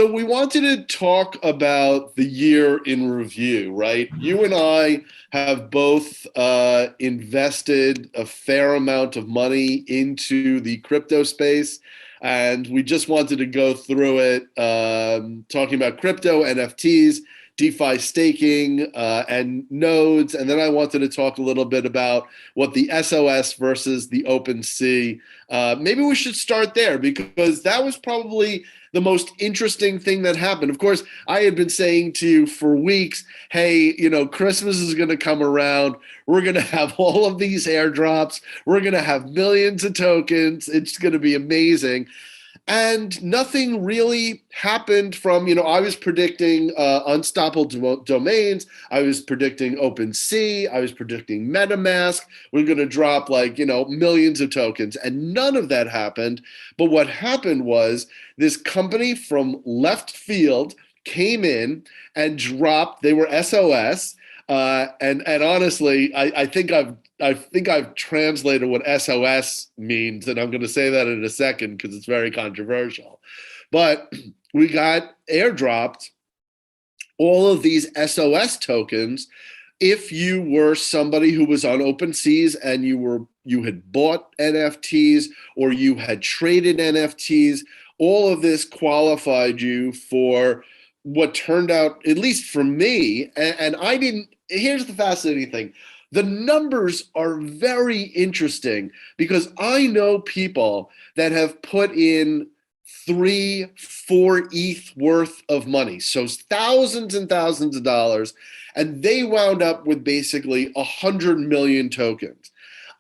So we wanted to talk about the year in review, right? You and I have both invested a fair amount of money into the crypto space, and we just wanted to go through it, talking about crypto, NFTs, DeFi staking, and nodes. And then I wanted to talk a little bit about what the SOS versus the OpenSea. Maybe we should start there because that was probably the most interesting thing that happened. Of course, I had been saying to you for weeks, hey, Christmas is going to come around. We're going to have all of these airdrops. We're going to have millions of tokens. It's going to be amazing. And nothing really happened from, I was predicting unstoppable domains. I was predicting OpenSea. I was predicting MetaMask. We're going to drop millions of tokens. And none of that happened. But what happened was this company from left field came in and dropped, they were SOS. And honestly, I think I've translated what SOS means, and I'm going to say that in a second because it's very controversial. But we got airdropped all of these SOS tokens if you were somebody who was on OpenSeas and you had bought NFTs or you had traded NFTs. All of this qualified you for what turned out, at least for me, and I didn't. Here's the fascinating thing. The numbers are very interesting because I know people that have put in 3, 4 ETH worth of money. So thousands and thousands of dollars, and they wound up with basically 100 million tokens.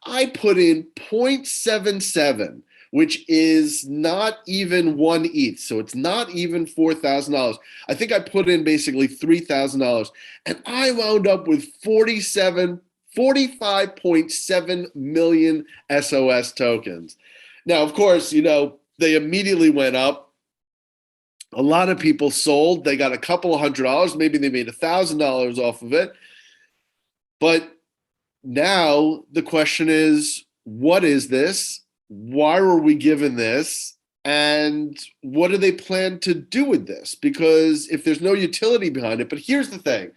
I put in 0.77, which is not even 1 ETH. So it's not even $4,000. I think I put in basically $3,000, and I wound up with 45.7 million SOS tokens. Now, of course, they immediately went up. A lot of people sold. They got a couple of $100. Maybe they made $1,000 off of it. But now the question is, what is this? Why were we given this? And what do they plan to do with this? Because if there's no utility behind it, but here's the thing.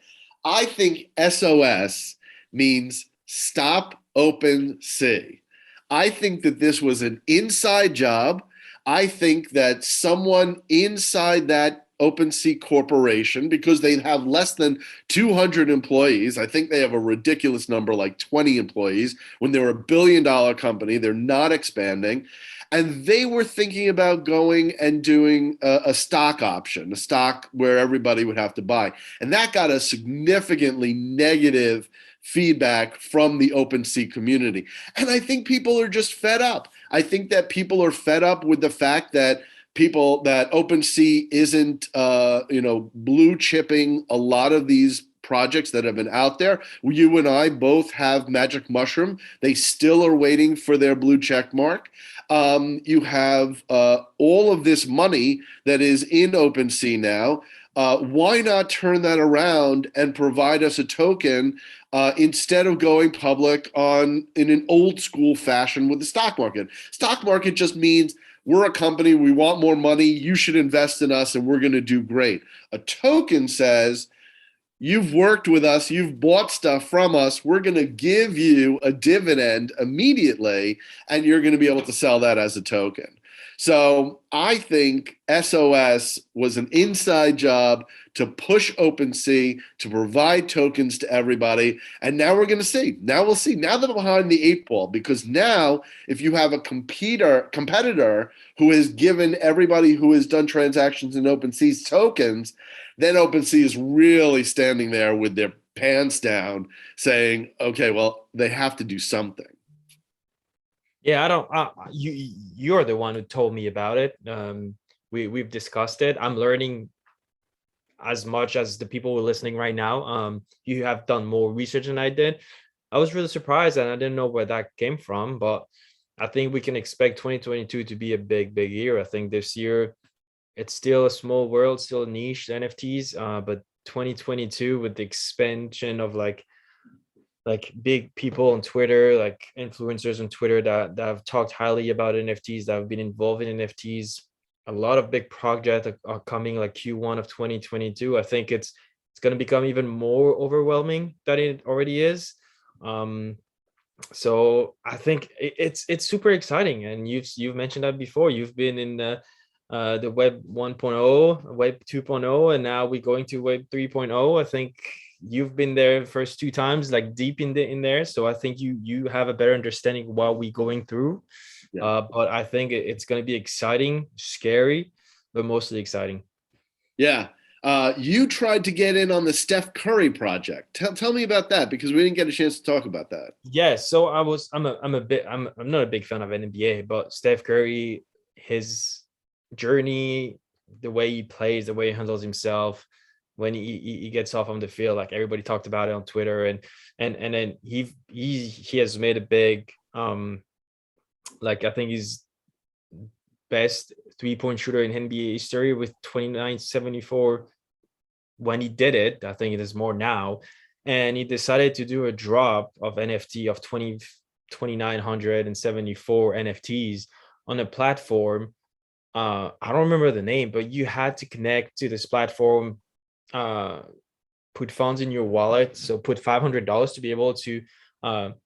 I think SOS means stop OpenSea. I think that this was an inside job. I think that someone inside that OpenSea corporation, because they have less than 200 employees, I think they have a ridiculous number, like 20 employees, when they're a billion-dollar company, they're not expanding. And they were thinking about going and doing a stock option, a stock where everybody would have to buy. And that got a significantly negative feedback from the OpenSea community. And I think people are just fed up. I think that people are fed up with the fact that OpenSea isn't, blue chipping a lot of these projects that have been out there. You and I both have Magic Mushroom. They still are waiting for their blue check mark. You have all of this money that is in OpenSea now. Why not turn that around and provide us a token instead of going public in an old school fashion with the stock market? Stock market just means we're a company, we want more money, you should invest in us, and we're going to do great. A token says, you've worked with us, you've bought stuff from us, we're going to give you a dividend immediately, and you're going to be able to sell that as a token. So I think SOS was an inside job to push OpenSea, to provide tokens to everybody. And now we're going to see. Now we'll see. Now they're behind the 8 ball, because now if you have a competitor who has given everybody who has done transactions in OpenSea's tokens, then OpenSea is really standing there with their pants down saying, okay, well, they have to do something. Yeah, I don't. You're the one who told me about it. We've discussed it. I'm learning as much as the people who are listening right now. You have done more research than I did. I was really surprised, and I didn't know where that came from. But I think we can expect 2022 to be a big year. I think this year it's still a small world, still a niche NFTs. But 2022, with the expansion of like big people on Twitter, like influencers on Twitter that have talked highly about NFTs, that have been involved in NFTs. a lot of big projects are coming like Q1 of 2022. I think it's going to become even more overwhelming than it already is. So I think it's super exciting, and you've mentioned that before. You've been in the web 1.0, web 2.0, and now we're going to web 3.0. I think you've been there first two times, like deep in there. So I think you have a better understanding of what we're going through. Yeah. But I think it's going to be exciting, scary, but mostly exciting. Yeah. You tried to get in on the Steph Curry project. Tell me about that, because we didn't get a chance to talk about that. Yeah, so I'm not a big fan of NBA, but Steph Curry, his journey, the way he plays, the way he handles himself when he gets off on the field, like everybody talked about it on Twitter, and then he has made a big like I think he's best 3-point shooter in NBA history with 29.74 when he did it. I think it is more now. And he decided to do a drop of NFT of 2,974 NFTs on a platform. I don't remember the name, but you had to connect to this platform, put funds in your wallet. So put $500 to be able to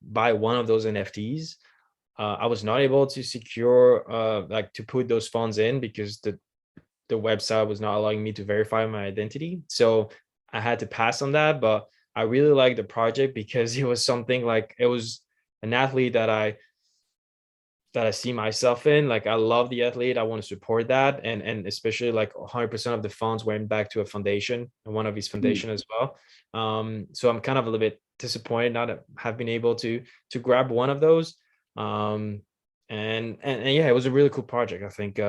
buy one of those NFTs. I was not able to secure like to put those funds in because the website was not allowing me to verify my identity. So I had to pass on that. But I really liked the project because it was something like it was an athlete that I see myself in. Like I love the athlete. I want to support that. And especially like 100% of the funds went back to a foundation and one of his foundation as well. So I'm kind of a little bit disappointed not to have been able to grab one of those. Um, and yeah, it was a really cool project. I think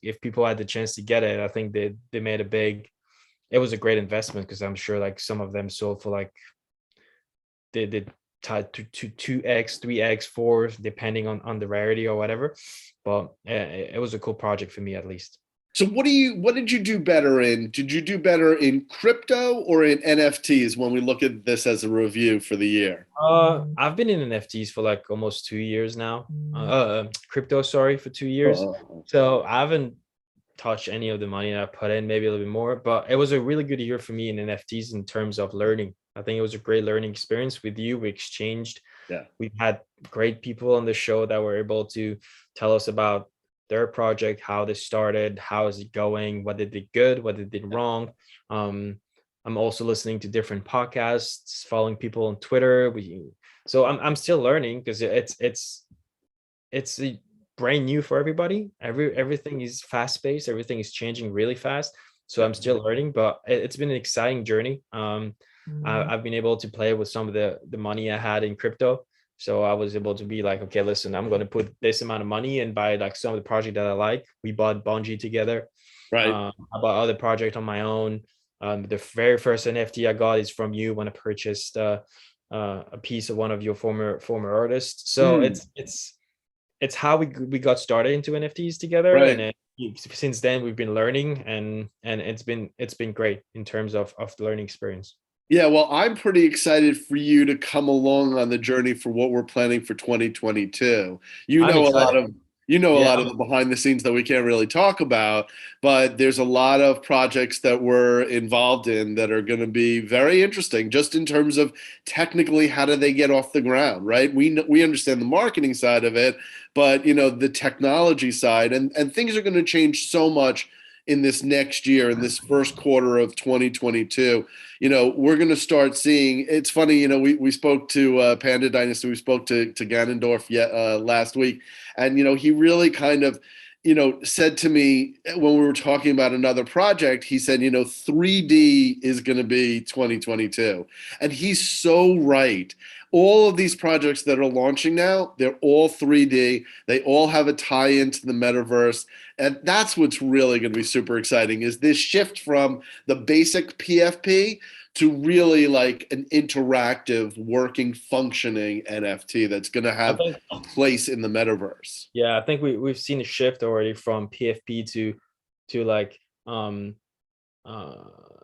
if people had the chance to get it, I think they made a big, it was a great investment because I'm sure like some of them sold for like they did tied to 2x 3x 4 depending on the rarity or whatever. But it was a cool project for me at least. So what did you do better in? Did you do better in crypto or in NFTs when we look at this as a review for the year? I've been in NFTs for like almost 2 years now. Crypto, sorry, for 2 years. Oh, So I haven't touched any of the money that I put in, maybe a little bit more. But it was a really good year for me in NFTs in terms of learning. I think it was a great learning experience with you. We exchanged. yeah. We've had great people on the show that were able to tell us about their project, how they started, how is it going, what they did good, what they did wrong. Um, I'm also listening to different podcasts, following people on Twitter. So I'm still learning because it's brand new for everybody. Everything is fast paced. Everything is changing really fast. So I'm still learning, but it's been an exciting journey. I've been able to play with some of the money I had in crypto. So I was able to be like, okay, listen, I'm going to put this amount of money and buy like some of the project that I like. We bought Bungie together. Right. I bought other project on my own. The very first NFT I got is from you when I purchased a piece of one of your former artists. So Mm, it's how we got started into NFTs together, and right. then since then we've been learning, and it's been great in terms of the learning experience. Yeah, well, I'm pretty excited for you to come along on the journey for what we're planning for 2022. You I'm know a lot excited. of you know a Yeah, lot of the behind the scenes that we can't really talk about, but there's a lot of projects that we're involved in that are going to be very interesting just in terms of technically how do they get off the ground, right? We understand the marketing side of it, but the technology side and things are going to change so much in this next year, in this first quarter of 2022. We're going to start seeing. It's funny, we spoke to Panda Dynasty, we spoke to Ganondorf last week, and he really kind of said to me when we were talking about another project, he said 3D is going to be 2022, and he's so right. All of these projects that are launching now, they're all 3D. They all have a tie into the metaverse. And that's what's really going to be super exciting is this shift from the basic PFP to really like an interactive, working, functioning NFT that's going to I have think a place in the metaverse. yeah, I think we've seen a shift already from PFP to um uh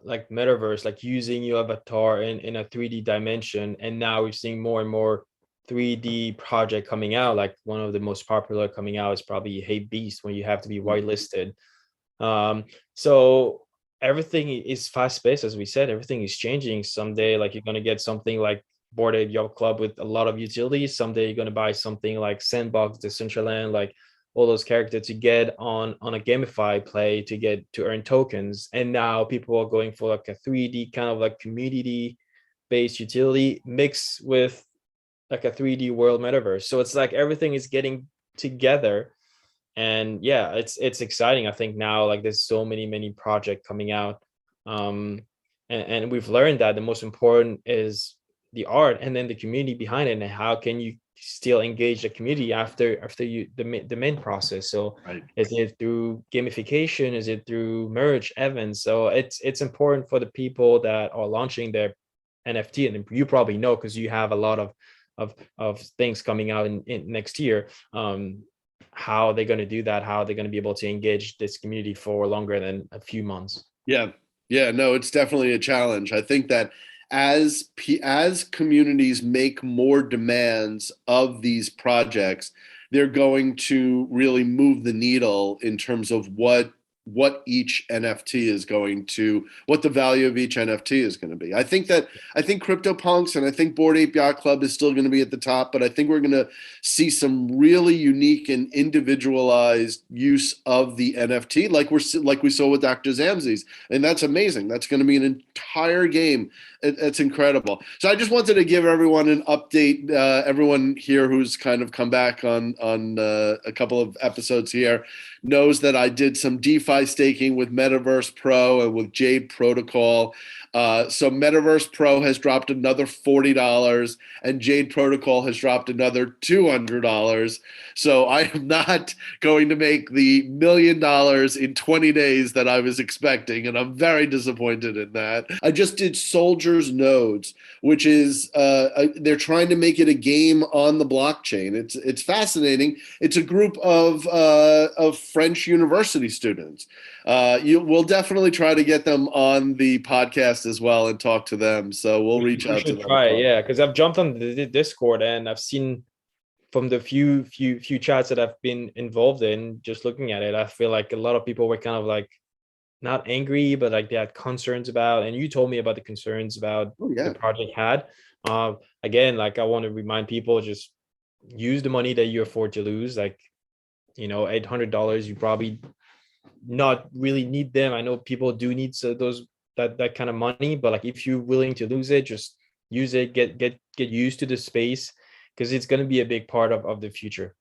like metaverse, like using your avatar in a 3D dimension, and now we're seeing more and more 3D project coming out, like one of the most popular coming out is probably Hey Beast, when you have to be whitelisted. So everything is fast paced, as we said. Everything is changing. Someday, like, you're gonna get something like Bored Ape Yacht Club with a lot of utilities. Someday you're gonna buy something like Sandbox, Decentraland, like all those characters to get on a gamify play to get to earn tokens. And now people are going for like a 3D kind of like community based utility mixed with like a 3D world metaverse. So it's like everything is getting together. And yeah, it's exciting. I think now, like, there's so many projects coming out. And we've learned that the most important is the art and then the community behind it, and how can you still engage the community after you the main process. So Right. is it through gamification, is it through merge events? So it's important for the people that are launching their NFT, and you probably know because you have a lot of things coming out in next year. How they're going to do that, how they're going to be able to engage this community for longer than a few months. Yeah. Yeah, no, it's definitely a challenge. I think that as communities make more demands of these projects, they're going to really move the needle in terms of what each NFT is going to, what the value of each NFT is going to be. I think CryptoPunks and I think Bored Ape Yacht Club is still going to be at the top, but I think we're going to see some really unique and individualized use of the NFT, like we saw with Dr. Zammsy's, and that's amazing. That's going to be an entire game. It's incredible. So I just wanted to give everyone an update. Everyone here who's kind of come back on a couple of episodes here knows that I did some DeFi staking with Metaverse Pro and with Jade Protocol. So Metaverse Pro has dropped another $40 and Jade Protocol has dropped another $200. So I am not going to make the $1 million in 20 days that I was expecting, and I'm very disappointed in that. I just did Soldiers Nodes, which is they're trying to make it a game on the blockchain. It's fascinating. It's a group of French university students. We'll definitely try to get them on the podcast as well and talk to them. So we'll reach out to them. Try it, yeah, because I've jumped on the Discord and I've seen from the few chats that I've been involved in, just looking at it, I feel like a lot of people were kind of like not angry, but like they had concerns about, and you told me about the concerns about the project had. Again, like I want to remind people, just use the money that you afford to lose. Like, $800, you probably not really need them. I know people do need that kind of money, but like if you're willing to lose it, just use it, get used to the space, because it's going to be a big part of the future.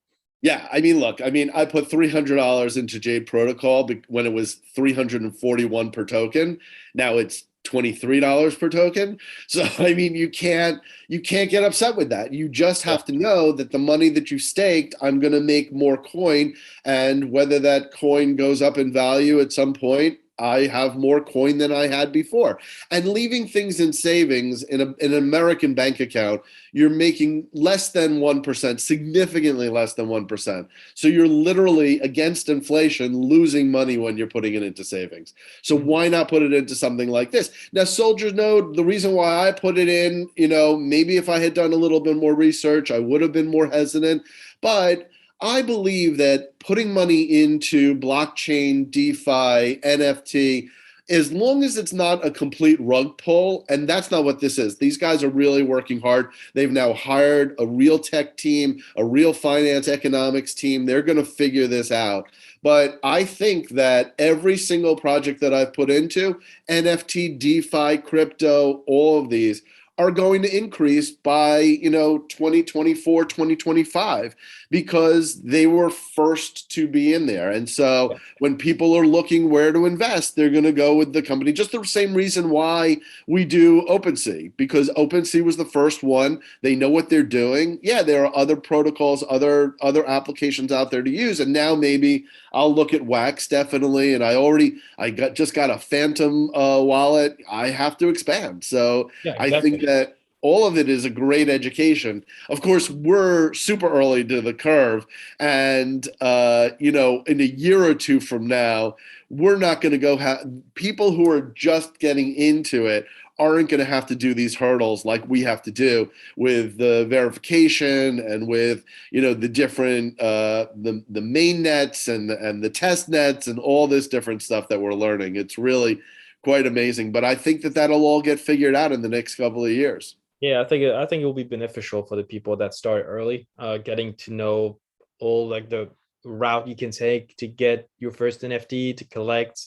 Yeah, I mean, look, I put $300 into Jade Protocol when it was $341 per token. Now it's $23 per token. So I mean, you can't get upset with that. You just have to know that the money that you staked, I'm going to make more coin, and whether that coin goes up in value at some point, I have more coin than I had before. And leaving things in savings in an American bank account, you're making less than 1%, significantly less than 1%. So you're literally, against inflation, losing money when you're putting it into savings. So why not put it into something like this? Now, Soldiers Node, the reason why I put it in, maybe if I had done a little bit more research, I would have been more hesitant. But I believe that putting money into blockchain, DeFi, NFT, as long as it's not a complete rug pull, and that's not what this is. These guys are really working hard. They've now hired a real tech team, a real finance economics team. They're going to figure this out. But I think that every single project that I've put into, NFT, DeFi, crypto, all of these, are going to increase by 2024, 2025, because they were first to be in there. And so when people are looking where to invest, they're going to go with the company. Just the same reason why we do OpenSea, because OpenSea was the first one. They know what they're doing. Yeah, there are other protocols, other applications out there to use, and now maybe I'll look at Wax, definitely. And I just got a Phantom wallet. I have to expand. So Yeah, exactly. I think that all of it is a great education. Of course, we're super early to the curve, and in a year or two from now, we're not going to people who are just getting into it aren't going to have to do these hurdles like we have to do with the verification and with the different the main nets and the test nets and all this different stuff that we're learning. It's really quite amazing, but I think that that'll all get figured out in the next couple of years. Yeah, I think it will be beneficial for the people that start early, getting to know all like the route you can take to get your first NFT to collect.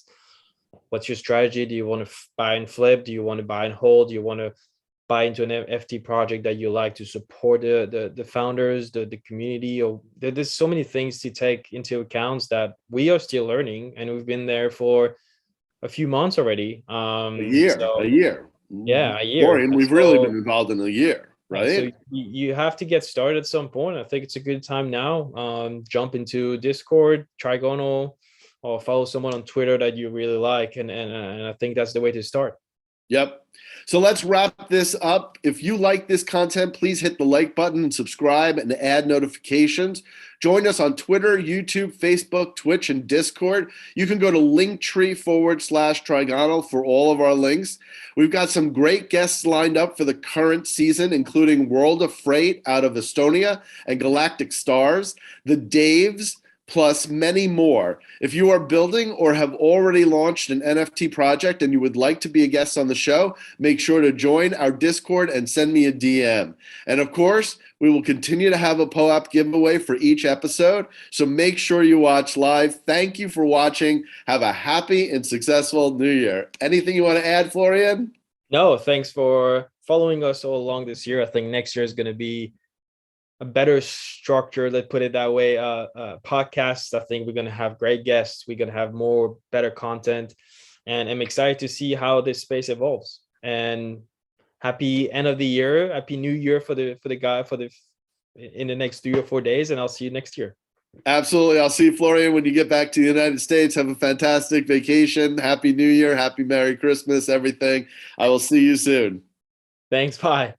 What's your strategy? Do you want to buy and flip? Do you want to buy and hold? Do you want to buy into an NFT project that you like to support the founders, the community? Or there's so many things to take into account that we are still learning, and we've been there for a few months already. A year. Yeah, a year. Florian, we've really been involved in a year, right? So you have to get started at some point. I think it's a good time now. Jump into Discord, Trigonal, or follow someone on Twitter that you really like, and I think that's the way to start. Yep. So let's wrap this up. If you like this content, please hit the like button and subscribe and add notifications. Join us on Twitter, YouTube, Facebook, Twitch, and Discord. You can go to linktree/Trigonal for all of our links. We've got some great guests lined up for the current season, including World of Freight out of Estonia and Galactic Stars, the Daves, plus many more. If you are building or have already launched an NFT project and you would like to be a guest on the show, make sure to join our Discord and send me a DM. And of course, we will continue to have a POAP giveaway for each episode, so make sure you watch live. Thank you for watching. Have a happy and successful New Year. Anything you want to add, Florian? No, thanks for following us all along this year. I think next year is going to be a better structure, let's put it that way, podcasts. I think we're going to have great guests. We're going to have more better content, and I'm excited to see how this space evolves. And happy end of the year, happy new year for the guy in the next 3 or 4 days, and I'll see you next year. Absolutely. I'll see you, Florian, when you get back to the United States. Have a fantastic vacation. Happy New Year, happy Merry Christmas, everything. I will see you soon. Thanks. Bye.